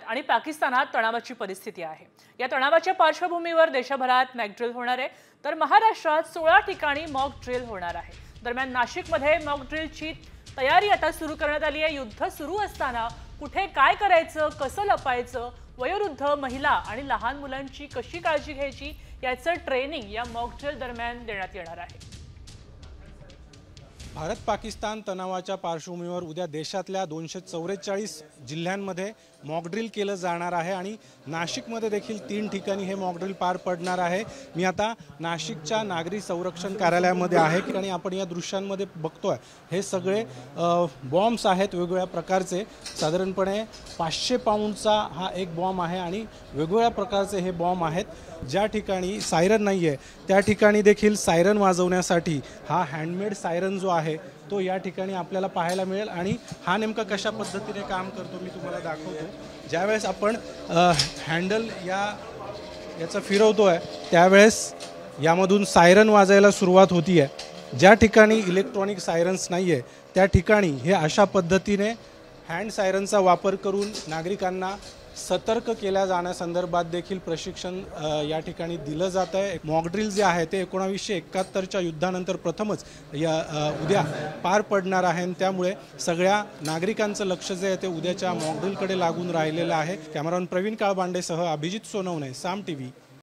आणि पाकिस्तानात तणावाची परिस्थिती आहे। या तणावाच्या पार्श्वभूमीवर देशभरात मॉक ड्रिल होणार आहे, तर महाराष्ट्रात 16 ठिकाणी मॉक ड्रिल होणार आहे। दरम्यान नाशिकमध्ये मॉक ड्रिलची तयारी आता सुरू करण्यात आली आहे। युद्ध सुरू असताना कुठे काय करायचं, कसं लपायचं, वयोवृद्ध, महिला आणि लहान मुलांची कशी काळजी घ्यायची याचं ट्रेनिंग या मॉक ड्रिल दरम्यान देण्यात येणार आहे। भारत पाकिस्तान तणावाच्या पार्श्वभूमीवर उद्या देशातल्या 244 जिल्ह्यांमध्ये मॉक ड्रिल केलं जाणार आहे आणि नाशिकमध्ये देखील 3 ठिकाणी हे मॉक ड्रिल पार पडणार आहे। मी आता नाशिकच्या नागरी संरक्षण कार्यालयामध्ये आहे आणि आपण या दृश्यांमध्ये बघतोय हे सगळे बॉम्ब्स आहेत वेगवेगळ्या प्रकारचे। साधारणपणे 500 पाऊंडचा हा एक बॉम्ब आहे आणि वेगवेगळ्या प्रकारचे हे बॉम्ब आहेत। ज्या ठिकाणी सायरन नाही आहे त्या ठिकाणी देखील सायरन वाजवण्यासाठी हा हँडमेड सायरन जो आहे तो या ठिकाणी आपल्याला पाहायला मिळेल आणि हा नेमका कशा पद्धतीने काम करतो मी तुम्हाला दाखवतो। ज्यावेळेस आपण हँडल याचा फिरवतोय त्यावेळेस यामधून सायरन वाजायला सुरुवात होती आहे। ज्या ठिकाणी इलेक्ट्रॉनिक सायरन्स नाही आहे त्या ठिकाणी हे अशा पद्धतीने हँड सायरनचा वापर करून नागरिकांना सतर्क केल्या जाण्यासंदर्भात देखील प्रशिक्षण या ठिकाणी दिलं जात आहे। मॉक ड्रिल जे आहे ते 1971च्या युद्धानंतर प्रथमच उद्या पार पडणार आहे। त्यामुळे सगळ्या नागरिकांचं लक्ष जे आहे ते उद्याच्या मॉक ड्रिलकडे लागून राहिलेलं आहे। कॅमेरामन प्रवीण काळबांडेसह अभिजित सोनवणे, साम टीव्ही।